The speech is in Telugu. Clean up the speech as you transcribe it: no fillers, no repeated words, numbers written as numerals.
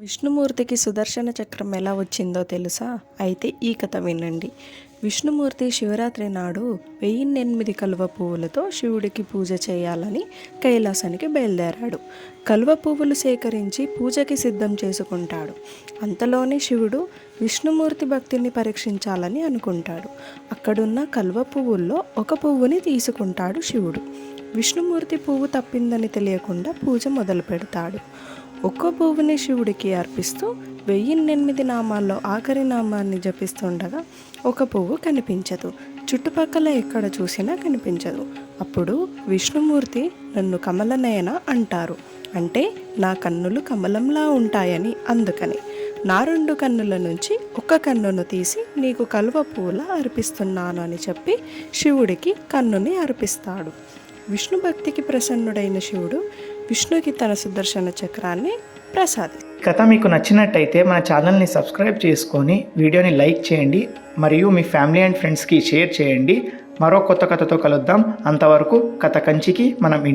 విష్ణుమూర్తికి సుదర్శన చక్రం ఎలా వచ్చిందో తెలుసా? అయితే ఈ కథ వినండి. విష్ణుమూర్తి శివరాత్రి నాడు 1008 కలువ పువ్వులతో శివుడికి పూజ చేయాలని కైలాసానికి బయలుదేరాడు. కలువ పువ్వులు సేకరించి పూజకి సిద్ధం చేసుకుంటాడు. అంతలోనే శివుడు విష్ణుమూర్తి భక్తిని పరీక్షించాలని అనుకుంటాడు. అక్కడున్న కలువ పువ్వుల్లో ఒక పువ్వుని తీసుకుంటాడు శివుడు. విష్ణుమూర్తి పువ్వు తప్పిందని తెలియకుండా పూజ మొదలు పెడతాడు. ఒక్కో పువ్వుని శివుడికి అర్పిస్తూ 1008 నామాల్లో ఆఖరి నామాన్ని జపిస్తుండగా ఒక పువ్వు కనిపించదు. చుట్టుపక్కల ఎక్కడ చూసినా కనిపించదు. అప్పుడు విష్ణుమూర్తి నన్ను కమలనయన అంటారు. అంటే నా కన్నులు కమలంలా ఉంటాయని. అందుకని నా 2 కన్నుల నుంచి ఒక కన్నును తీసి నీకు కలువ పువ్వులా అర్పిస్తున్నాను అని చెప్పి శివుడికి కన్నుని అర్పిస్తాడు. విష్ణు భక్తికి ప్రసన్నుడైన శివుడు విష్ణుకి తన సుదర్శన చక్రాన్ని ప్రసాదిస్తాడు. కథ మీకు నచ్చినట్టయితే మన ఛానల్ని సబ్స్క్రైబ్ చేసుకొని వీడియోని లైక్ చేయండి మరియు మీ ఫ్యామిలీ అండ్ ఫ్రెండ్స్కి షేర్ చేయండి. మరో కొత్త కథతో కలుద్దాం. అంతవరకు కథ కంచికి మనం ఇంటి.